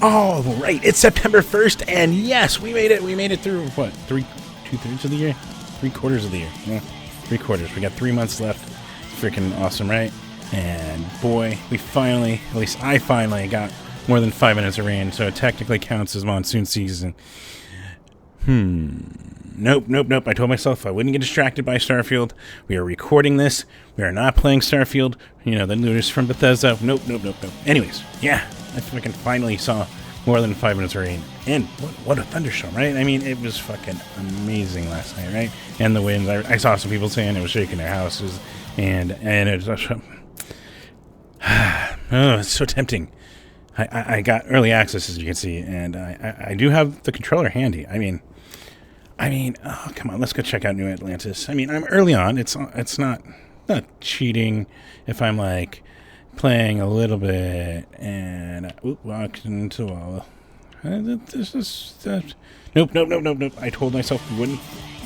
All right, it's September 1st, and yes, we made it. We made it through, what, two-thirds of the year? 3/4 of the year. Yeah, 3/4. We got 3 months left. Freaking awesome, right? And boy, we finally, at least I finally got more than 5 minutes of rain, so it technically counts as monsoon season. Nope. I told myself I wouldn't get distracted by Starfield. We are recording this. We are not playing Starfield. You know, the news from Bethesda. Nope. Anyways, yeah, I fucking finally saw more than 5 minutes of rain. And what a thunderstorm, right? I mean, it was fucking amazing last night, right? And the winds. I saw some people saying it was shaking their houses. And it was... oh, it's so tempting. I got early access, as you can see, and I do have the controller handy. I mean, oh, come on, let's go check out New Atlantis. I mean, I'm early on. It's not cheating if I'm like playing a little bit and walked into all. Nope. I told myself we wouldn't.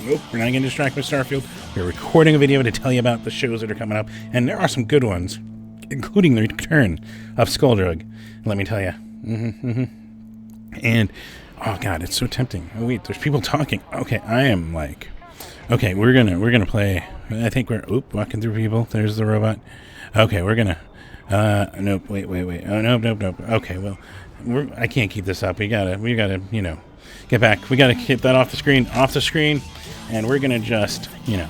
Nope, we're not getting distracted with Starfield. We're recording a video to tell you about the shows that are coming up, and there are some good ones, including the return of Skuldrug. Let me tell you. And oh god, it's so tempting. Oh wait, there's people talking. Okay, I am like, okay, we're gonna play. I think we're walking through people. There's the robot. Okay, we're gonna. Nope. Wait. Oh nope. Okay, well, I can't keep this up. We gotta, get back. We gotta keep that off the screen, and we're gonna just, All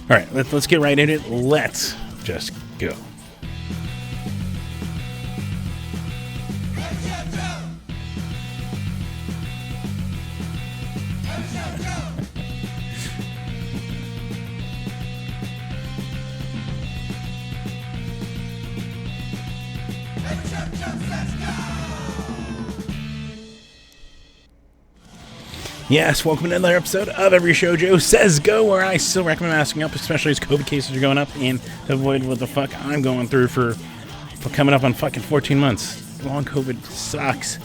right, let's get right in it. Let's just go. Yes, welcome to another episode of Every Show Joe Says Go, where I still recommend masking up, especially as COVID cases are going up, and to avoid what the fuck I'm going through for coming up on fucking 14 months. Long COVID sucks.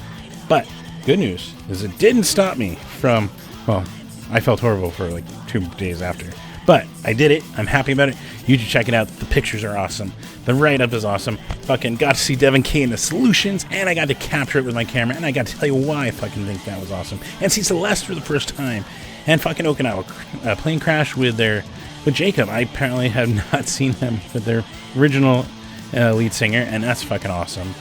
But good news is it didn't stop me from, well, I felt horrible for like 2 days after. But I did it. I'm happy about it. You should check it out. The pictures are awesome. The write-up is awesome. Fucking got to see Devin K in the solutions, and I got to capture it with my camera, and I got to tell you why I fucking think that was awesome. And see Celeste for the first time, and fucking Okinawa plane crash with Jacob. I apparently have not seen him with their original lead singer, and that's fucking awesome.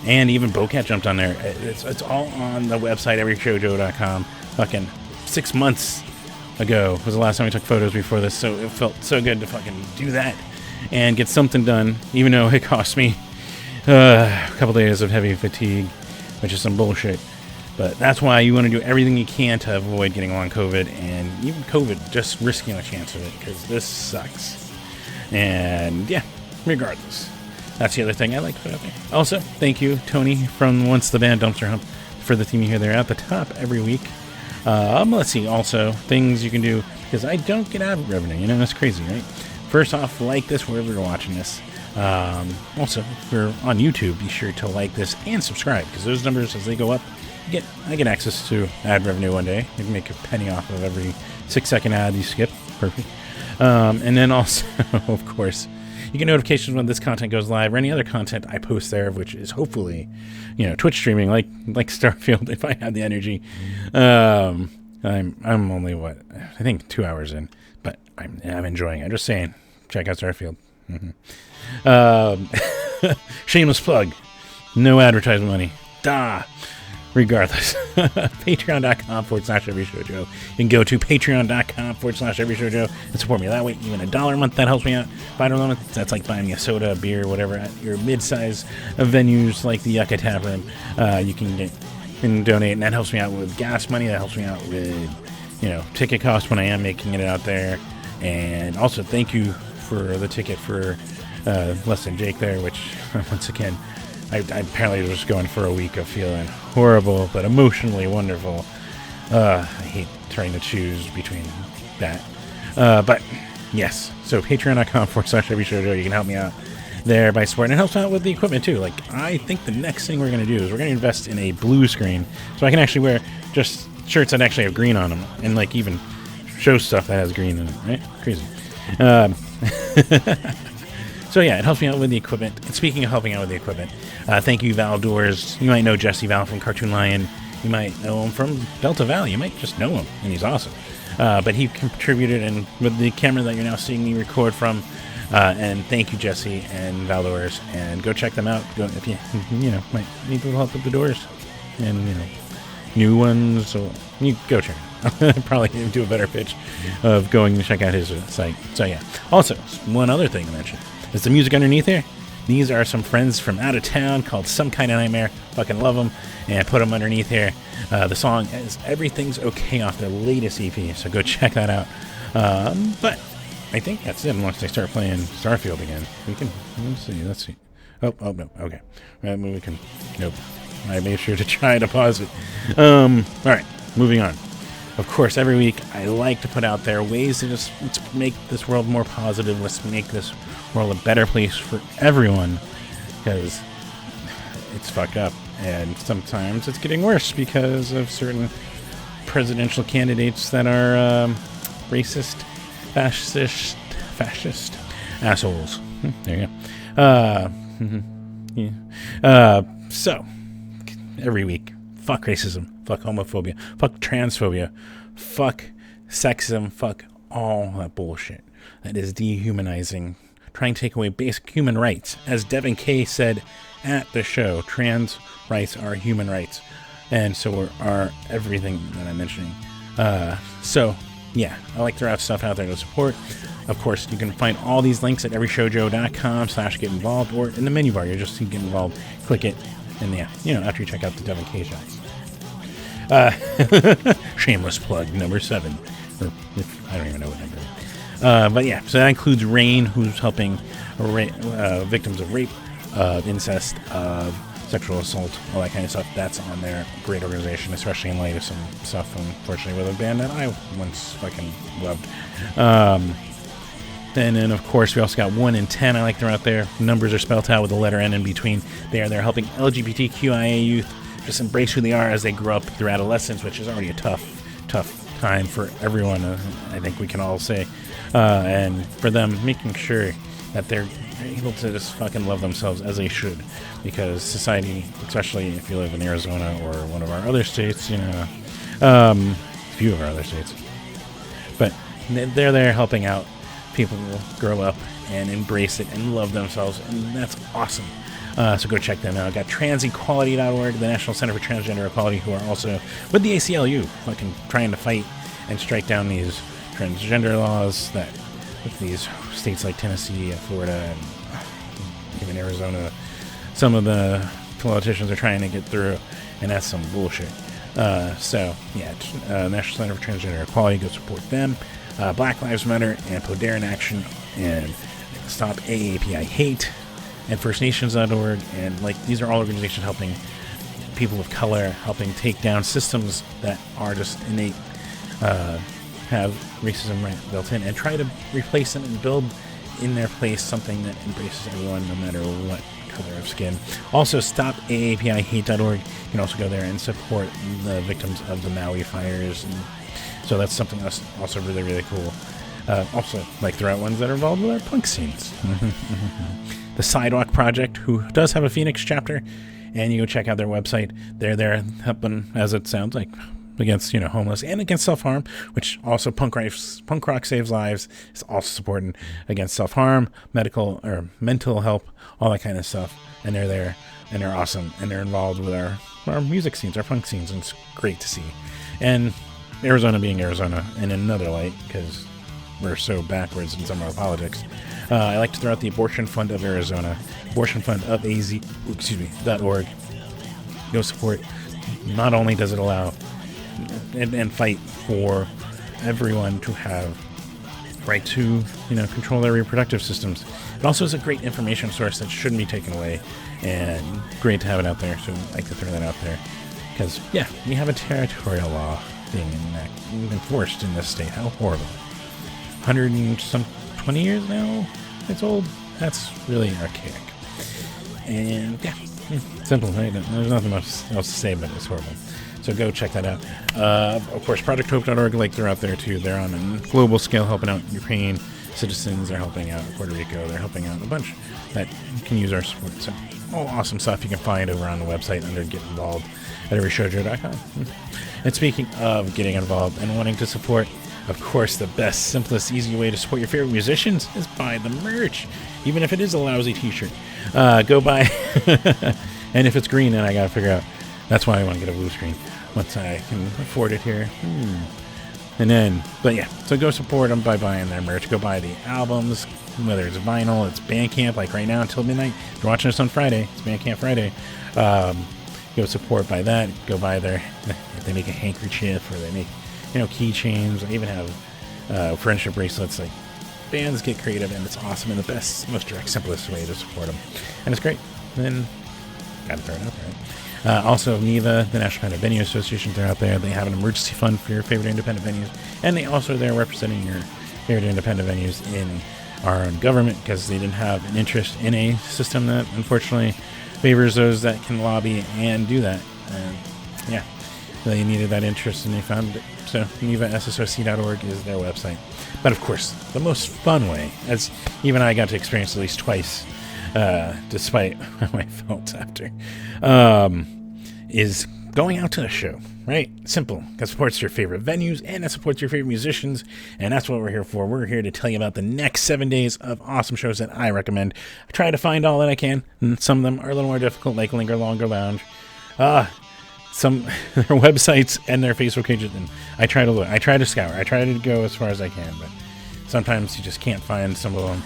And even Bocat jumped on there. It's all on the website everyshowjoe.com. Fucking 6 months ago was the last time I took photos before this, so it felt so good to fucking do that and get something done, even though it cost me a couple days of heavy fatigue, which is some bullshit. But that's why you want to do everything you can to avoid getting long COVID, and even COVID, just risking a chance of it, because this sucks. And yeah, regardless, that's the other thing I like about it. Also, thank you, Tony, from Once the Band Dumpster Hump, for the theme you hear there at the top every week. Let's see, also, things you can do, because I don't get ad revenue, that's crazy, right? First off, like this wherever you're watching this. Also, if you're on YouTube, be sure to like this and subscribe, because those numbers, as they go up, I get access to ad revenue one day. You can make a penny off of every 6-second ad you skip. Perfect. And then also, of course, you get notifications when this content goes live, or any other content I post there, which is hopefully, Twitch streaming, like Starfield, if I have the energy. I'm only, I think 2 hours in, but I'm enjoying it. Just saying, check out Starfield. Shameless plug. No advertisement money. Regardless, patreon.com/everyshowjoe. You can go to patreon.com/everyshowjoe and support me that way. Even $1 a month, that helps me out. $5 a month, that's like buying me a soda, beer, whatever, at your mid-size venues like the Yucca Tap Room. You can donate, and that helps me out with gas money. That helps me out with, ticket costs when I am making it out there. And also, thank you for the ticket for Less Than Jake there, which, once again, I apparently was going for a week of feeling horrible, but emotionally wonderful. I hate trying to choose between that. But, yes. So, patreon.com/everyshowjoe. You can help me out there by supporting. It helps out with the equipment, too. Like, I think the next thing we're going to do is we're going to invest in a blue screen, so I can actually wear just shirts that actually have green on them, and, even show stuff that has green in it, right? Crazy. So yeah, it helps me out with the equipment. And speaking of helping out with the equipment, thank you, Val Doors. You might know Jesse Val from Cartoon Lion. You might know him from Delta Val. You might just know him, and he's awesome. But he contributed and with the camera that you're now seeing me record from. And thank you, Jesse and Val Doors. And go check them out. Go if you might need to help with the doors and new ones. So you go check it out. Probably do a better pitch of going to check out his site. So yeah. Also, one other thing to mention is the music underneath here. These are some friends from out of town called Some Kind of Nightmare. Fucking love them. And put them underneath here. The song is Everything's Okay off their latest EP. So go check that out. But I think that's it unless they start playing Starfield again. We can, let's see. Oh, no. Okay. We can, nope. I made sure to try to pause it. All right. Moving on. Of course, every week I like to put out there ways to just let's make this world more positive. Let's make this world a better place for everyone, because it's fucked up, and sometimes it's getting worse because of certain presidential candidates that are racist, fascist assholes. There you go. Yeah. So every week, fuck racism, fuck homophobia, fuck transphobia, fuck sexism, fuck all that bullshit that is dehumanizing, trying to take away basic human rights. As Devin K said at the show, trans rights are human rights, and so are everything that I'm mentioning. So yeah, I like to throw out stuff out there to support. Of course, you can find all these links at everyshowjoe.com/get involved, or in the menu bar. You just see get involved, click it, and yeah, after you check out the Devin K shots. Shameless plug number 7, or I don't even know what number. But yeah, so that includes RAIN, who's helping victims of rape, incest, sexual assault, all that kind of stuff. That's on their great organization, especially in light of some stuff, unfortunately, with a band that I once fucking loved. And then, of course, we also got 1 in 10. I like they're out there. Numbers are spelled out with the letter N in between. They're helping LGBTQIA youth just embrace who they are as they grow up through adolescence, which is already a tough time for everyone, I think we can all say. And for them, making sure that they're able to just fucking love themselves as they should. Because society, especially if you live in Arizona or one of our other states, a few of our other states, but they're there helping out people grow up and embrace it and love themselves, and that's awesome. So go check them out. Got transequality.org, the National Center for Transgender Equality, who are also with the ACLU, fucking trying to fight and strike down these transgender laws that with these states like Tennessee and Florida and even Arizona, some of the politicians are trying to get through, and that's some bullshit. So yeah, National Center for Transgender Equality, go support them. Black Lives Matter and Poder in Action and Stop AAPI Hate and FirstNations.org, and these are all organizations helping people of color, helping take down systems that are just innate, have racism built in, and try to replace them and build in their place something that embraces everyone no matter what color of skin. Also, StopAAPIHate.org. You can also go there and support the victims of the Maui fires. And so that's something that's also really, really cool. Also, throw out ones that are involved with our punk scenes. The Sidewalk Project, who does have a Phoenix chapter, and you go check out their website. They're there helping, as it sounds like, against homeless and against self-harm, which also Punk Rock Saves Lives is also supporting against self-harm, medical or mental help, all that kind of stuff. And they're there, and they're awesome, and they're involved with our music scenes, our punk scenes, and it's great to see. And Arizona being Arizona in another light, because we're so backwards in some of our politics. I like to throw out the Abortion Fund of Arizona, abortionfundofaz.org. Go support. Not only does it allow and fight for everyone to have right to control their reproductive systems, it also is a great information source that shouldn't be taken away, and great to have it out there. So I like to throw that out there because we have a territorial law being enforced in this state. How horrible! 120 years now it's old. That's really archaic. And simple, right? There's nothing else to say, but it's horrible. So go check that out. Of course, ProjectHope.org, they're out there too. They're on a global scale helping out Ukraine citizens. They're helping out Puerto Rico. They're helping out a bunch that can use our support. So all awesome stuff you can find over on the website under Get Involved at everyshojo.com. And speaking of getting involved and wanting to support, of course, the best, simplest, easy way to support your favorite musicians is buy the merch. Even if it is a lousy t-shirt, go buy. And if it's green, then I gotta figure out. That's why I want to get a blue screen once I can afford it here. And then, but yeah, so go support them by buying their merch. Go buy the albums, whether it's vinyl, it's Bandcamp, like right now until midnight. If you're watching this on Friday, it's Bandcamp Friday. Go support by that. Go buy their, if they make a handkerchief or they make, keychains. I even have friendship bracelets. Like, bands get creative, and it's awesome, and the best, most direct, simplest way to support them. And it's great. And then, gotta throw it out there. Also, NEVA, the National Independent Venue Association, they're out there. They have an emergency fund for your favorite independent venues, and they also are there representing your favorite independent venues in our own government, because they didn't have an interest in a system that unfortunately favors those that can lobby and do that. Yeah, they needed that interest, and they found it. So NEVASSOC.org is their website. But of course, the most fun way, as even I got to experience at least twice, despite how I felt after, is going out to a show, right? Simple. That supports your favorite venues, and that supports your favorite musicians, and that's what we're here for. We're here to tell you about the next 7 days of awesome shows that I recommend. I try to find all that I can, and some of them are a little more difficult, like Linger Longer Lounge. Some their websites and their Facebook pages, and I try to look. I try to scour. I try to go as far as I can, but sometimes you just can't find some of them.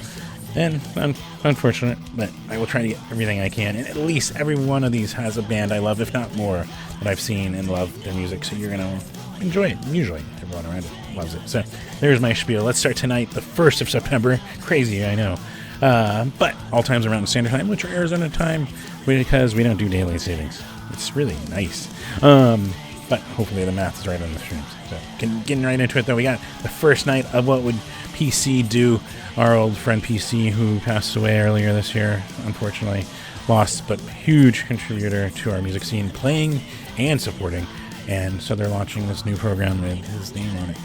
And I'm unfortunate, but I will try to get everything I can. And at least every one of these has a band I love, if not more, that I've seen and love their music. So you're going to enjoy it. Usually everyone around it loves it. So there's my spiel. Let's start tonight, the 1st of September. Crazy, I know. But all times are Mountain Standard Time, which are Arizona time, because we don't do daylight savings. It's really nice. But hopefully the math is right on the streams. So getting right into it, though, we got the first night of What Would PC Do? Our old friend PC, who passed away earlier this year, unfortunately, lost, but huge contributor to our music scene, playing and supporting. And so they're launching this new program with his name on it.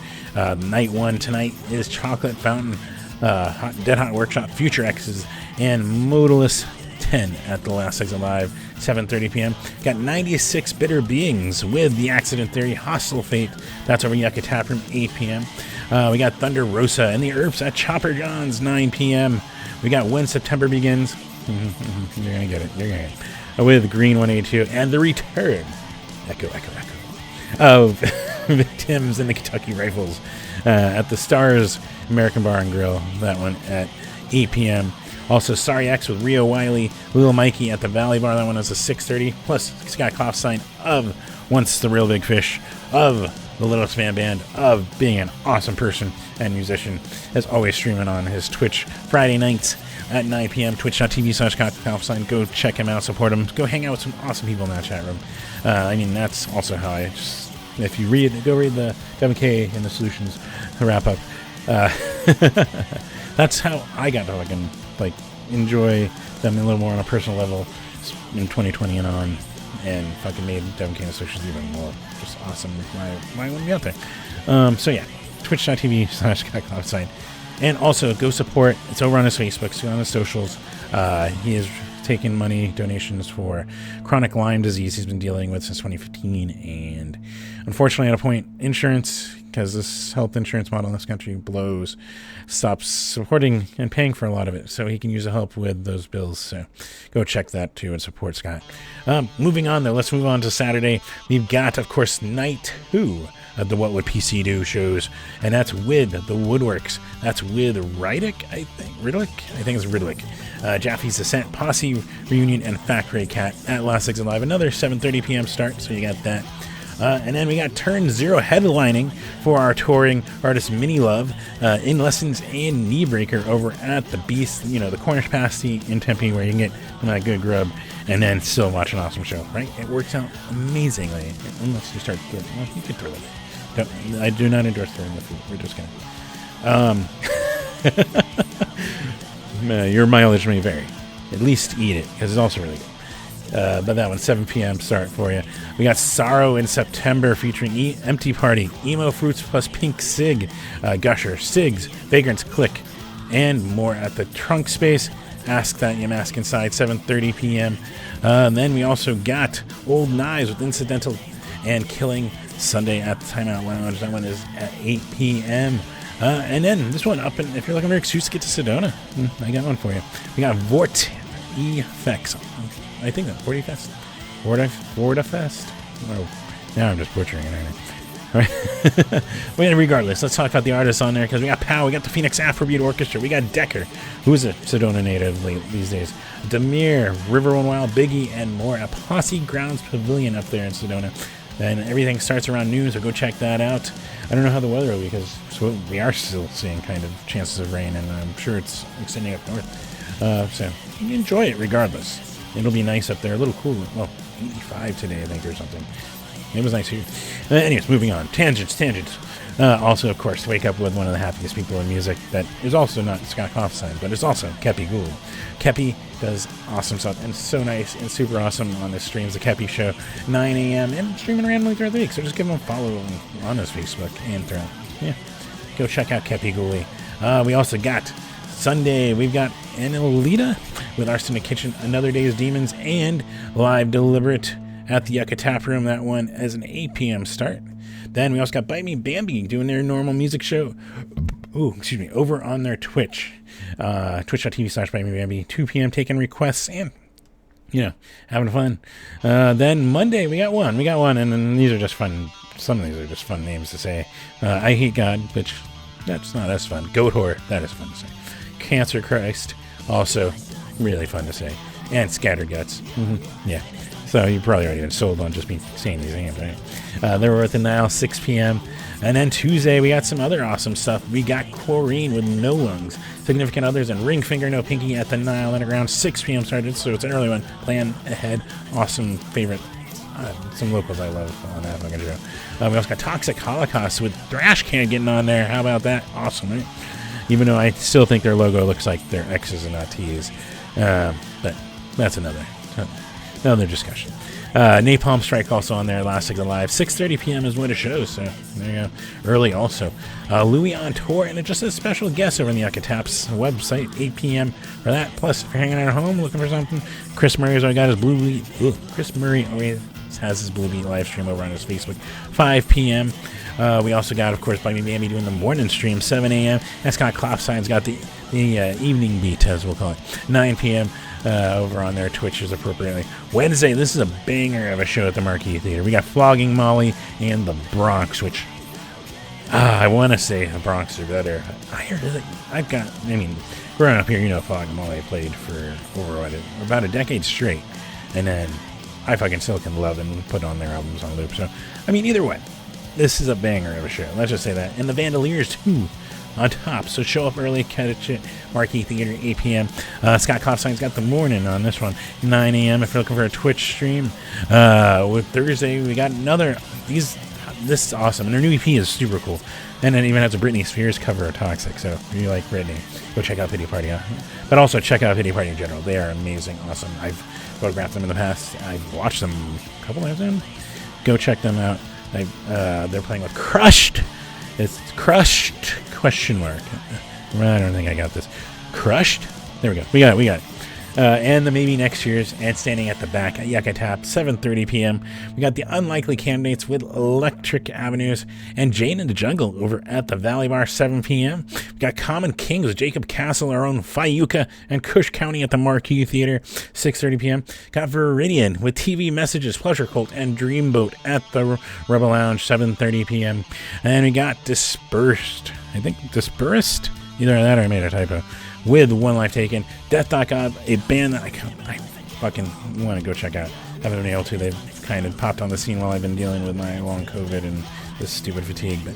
Night 1 tonight is Chocolate Fountain, Dead Hot Workshop, Future X's, and Modalist 10 at the Last Exit Live, 7:30 p.m. Got 96 Bitter Beings with The Accident Theory, Hostile Fate. That's over Yucca Tap Room, 8 p.m. We got Thunder Rosa and the Earps at Chopper John's, 9 p.m. We got When September Begins. You're going to get it. You're going to get it. With Green 182 and the return, echo, of Victims and the Kentucky Rifles at the Stars American Bar and Grill. That one at 8 p.m. Also, Sorry X with Rio Wiley, Lil Mikey at the Valley Bar. That one is a 6:30. Plus, Scott Kaufstein of Once the Real Big Fish, of the Littlest Van Band, of being an awesome person and musician, as always streaming on his Twitch Friday nights at 9 p.m. Twitch.tv/Scott Kaufstein. Go check him out, support him. Go hang out with some awesome people in that chat room. That's also how I just, if you go read the WK and the Solutions wrap up. That's how I got to enjoy them a little more on a personal level in 2020 and on, and fucking made WK and the Solutions even more just awesome. Why wouldn't we be out there? So yeah, Twitch.tv/Scott Kaufstein. And also, go support. It's over on his Facebook. So on his socials. He is taking money, donations for chronic Lyme disease he's been dealing with since 2015. And unfortunately, at a point, insurance, because this health insurance model in this country blows, stops supporting and paying for a lot of it. So he can use the help with those bills. So go check that too and support Scott. Moving on, though, let's move on to Saturday. We've got, of course, night 2 of the What Would PC Do shows, and that's with the Woodworks. That's with Riddick, I think it's Riddick. Jaffe's Descent, Posse Reunion, and Factory Cat at Last Exit Live. Another 7:30 p.m. start, so you got that. And then we got Turn Zero headlining for our touring artist Mini Love in Lessons and Knee Breaker over at the Beast, the Cornish Pasty in Tempe, where you can get that good grub and then still watch an awesome show, right? It works out amazingly, unless you start throwing. Well, you can throw it. I do not endorse throwing the food. We're just gonna. Your mileage may vary. At least eat it, because it's also really good. But that one, 7 p.m. start for you. We got Sorrow in September featuring Empty Party, Emo Fruits plus Pink Sig, Gusher, Sigs, Vagrants, Click, and more at the Trunk Space. Ask That You Mask Inside, 7:30 p.m. And then we also got Old Knives with Incidental and Killing Sunday at the Timeout Lounge. That one is at 8 p.m. And then this one up, and if you're looking for an excuse to get to Sedona, I got one for you. We got Vort Effects. I think that's Vort Fest. Vorta Fest. Oh, now I'm just butchering it. Right. Well, regardless, let's talk about the artists on there, because we got Pow, we got the Phoenix Afrobeat Orchestra, we got Decker, who's a Sedona native these days, Demir, River One Wild, Biggie, and more at Posse Grounds Pavilion up there in Sedona. And everything starts around noon, so go check that out. I don't know how the weather will be, because we are still seeing kind of chances of rain, and I'm sure it's extending up north. So enjoy it regardless. It'll be nice up there, a little cool. Well, 85 today, I think, or something. It was nice here. Anyways, moving on. Tangents. Also, of course, wake up with one of the happiest people in music that is also not Scott Kaufstein, but it's also Kepi Gould. Kepi does awesome stuff and so nice and super awesome on his streams, The Kepi Show, 9 a.m. and streaming randomly throughout the week. So just give him a follow on his Facebook and throughout. Yeah, go check out Kepi Gould. We also got Sunday, we've got Annalita with Arson in the Kitchen, Another Day's Demons, and Live Deliberate at the Yucca Tap Room. That one as an 8 p.m. start. Then we also got Bite Me Bambi doing their normal music show. Over on their Twitch. Twitch.tv/Bite Me Bambi. 2 p.m. taking requests and, having fun. Then Monday, we got one. And then these are just fun. Some of these are just fun names to say. I Hate God, which that's not as fun. Goat Whore, that is fun to say. Cancer Christ, also really fun to say. And Scattered Guts. Yeah. So you probably already been sold on just me saying these names, right? They were at the Nile, 6 p.m. And then Tuesday, we got some other awesome stuff. We got Quarine with No Lungs, Significant Others, and Ring Finger No Pinky at the Nile Underground, 6 p.m. started. So it's an early one. Plan ahead. Awesome favorite. Some locals I love on that fucking show. We also got Toxic Holocaust with Thrash Can getting on there. How about that? Awesome, right? Even though I still think their logo looks like their X's and not T's. But that's another discussion. Napalm Strike also on there, Elastic Alive. 6:30 p.m. is when it shows, so there you go. Early also. Louis on tour, and just a special guest over on the Yucca Taps website, 8 p.m. for that. Plus, if you're hanging out at home looking for something, Chris Murray has always got his Blue Beat. Chris Murray always has his Blue Beat live stream over on his Facebook, 5 p.m. We also got, of course, Bite Me Bambi doing the morning stream, 7 a.m. And Scott Klopstein's got the evening beat, as we'll call it, 9 p.m. Over on their Twitches appropriately. Wednesday, this is a banger of a show at the Marquee Theater. We got Flogging Molly and the Bronx, which I want to say the Bronx are better. I heard it. Growing up here, Flogging Molly played for about a decade straight, and then I fucking still can love and put on their albums on loop. So, either way, this is a banger of a show. Let's just say that. And the Vandaliers, too, on top. So show up early, catch it. Marquee Theater, 8 p.m. Scott Kaufstein's got the morning on this one, 9 a.m. if you're looking for a Twitch stream. With Thursday, we got another. This is awesome. And their new EP is super cool. And it even has a Britney Spears cover of Toxic. So if you like Britney, go check out Pity Party. But also check out Pity Party in general. They are amazing, awesome. I've photographed them in the past. I've watched them a couple times now. Go check them out. They're playing with Crushed. It's Crushed ? I don't think I got this. Crushed? There we go. We got it. And the Maybe Next Year's and Standing at the Back at Yucca Tap, 7:30 p.m. We got the Unlikely Candidates with Electric Avenues and Jane in the Jungle over at the Valley Bar, 7 p.m. We got Common Kings with Jacob Castle, our own Fayuca, and Cush County at the Marquee Theater, 6:30 p.m. Got Viridian with TV Messages, Pleasure Cult, and Dreamboat at the Rebel Lounge, 7:30 p.m. And we got Dispersed. Either that or I made a typo. With One Life Taken, Death.God, a band that I fucking want to go check out. Haven't been able to. They've kind of popped on the scene while I've been dealing with my long COVID and this stupid fatigue. But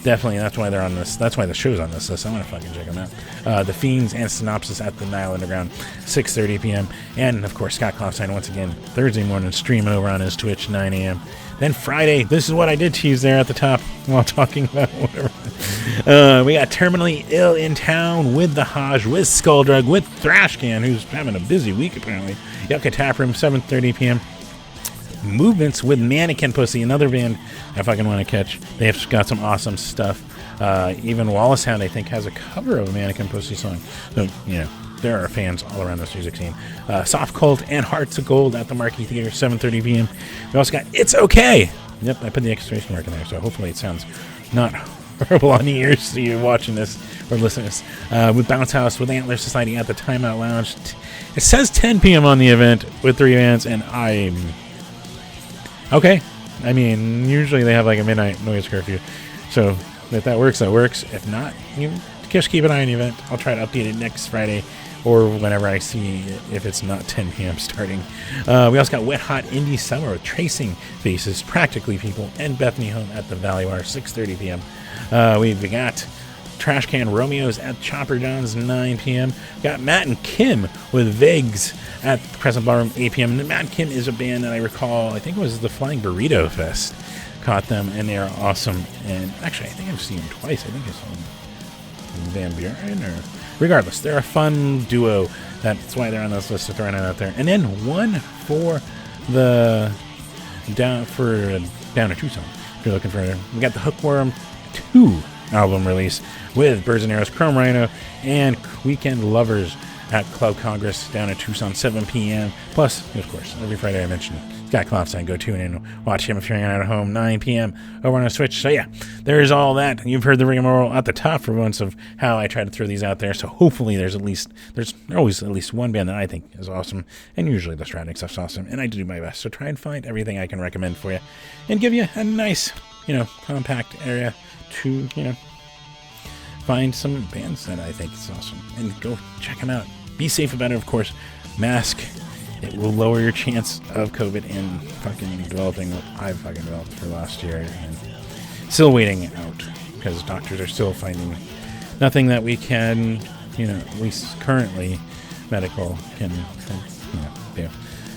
definitely, that's why they're on this. That's why the show's on this list. I'm going to fucking check them out. The Fiends and Synopsis at the Nile Underground, 6:30 p.m. And, of course, Scott Kaufstein, once again, Thursday morning, streaming over on his Twitch, 9 a.m. Then Friday, this is what I did tease there at the top while talking about whatever. We got Terminally Ill in Town with the Hajj, with Skulldrug, with Thrashcan, who's having a busy week apparently. Yucca Tap Room, 7:30 p.m. Movements with Mannequin Pussy, another band I fucking want to catch. They have got some awesome stuff Even Wallace Hound, I think, has a cover of a Mannequin Pussy song. So, there are fans all around this music scene. Soft Cult and Hearts of Gold at the Marquee Theater, 7:30 p.m. We also got It's Okay. Yep, I put the exclamation mark in there, so hopefully it sounds not horrible on the ears to you watching this or listening to this. With Bounce House, with Antler Society at the Timeout Lounge. It says 10 p.m. on the event with 3 bands, and I'm... Okay. I mean, usually they have like a midnight noise curfew. So if that works, that works. If not, you just keep an eye on the event. I'll try to update it next Friday or whenever I see if it's not 10 p.m. starting. We also got Wet Hot Indie Summer with Tracing Faces, Practically People, and Bethany Home at the Valley Bar, 6:30 p.m. We've got Trash Can Romeos at Chopper John's, 9 p.m. Got Matt and Kim with Vegs at the Crescent Ballroom, 8 p.m. And Matt and Kim is a band that I recall, I think it was the Flying Burrito Fest. Caught them, and they are awesome. And actually, I think I've seen them twice. I think I saw them Van Buren, or regardless, they're a fun duo. That's why they're on this list, to throw it out there. And then one for the Down to Tucson. If you're looking for it, we got the Hookworm 2 album release with Birds and Arrows, Chrome Rhino, and Weekend Lovers at Club Congress down in Tucson, 7 p.m. Plus, of course, every Friday I mentioned Scott Klopstein. Go tune in and watch him if you're hanging out at home, 9 p.m. over on a Switch. So yeah, there's all that. You've heard the rigmarole at the top for once of how I try to throw these out there. So hopefully there's always at least one band that I think is awesome, and usually the Stratnick stuff's awesome, and I do my best. So try and find everything I can recommend for you and give you a nice, compact area to, find some bands that I think is awesome and go check them out. Be safe about it, of course. Mask. It will lower your chance of COVID and fucking developing what I've fucking developed for last year, and still waiting out because doctors are still finding nothing that we can, at least currently, medical can do.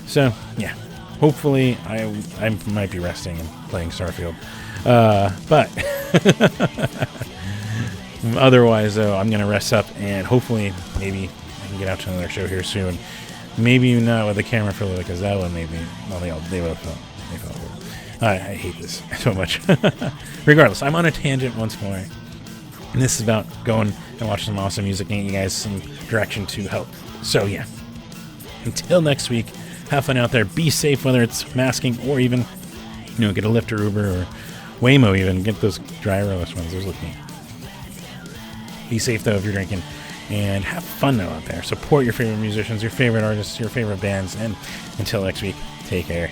So yeah, hopefully I might be resting and playing Starfield, but otherwise though, I'm gonna rest up and hopefully maybe I can get out to another show here soon. Maybe not with the camera for a little, because that one maybe, well, they would have felt weird. I hate this so much. Regardless, I'm on a tangent once more. And this is about going and watching some awesome music and getting you guys some direction to help. So yeah, until next week, have fun out there. Be safe, whether it's masking or even, get a Lyft or Uber or Waymo even. Get those driverless ones. Those look neat. Be safe, though, if you're drinking. And have fun, though, out there. Support your favorite musicians, your favorite artists, your favorite bands. And until next week, take care.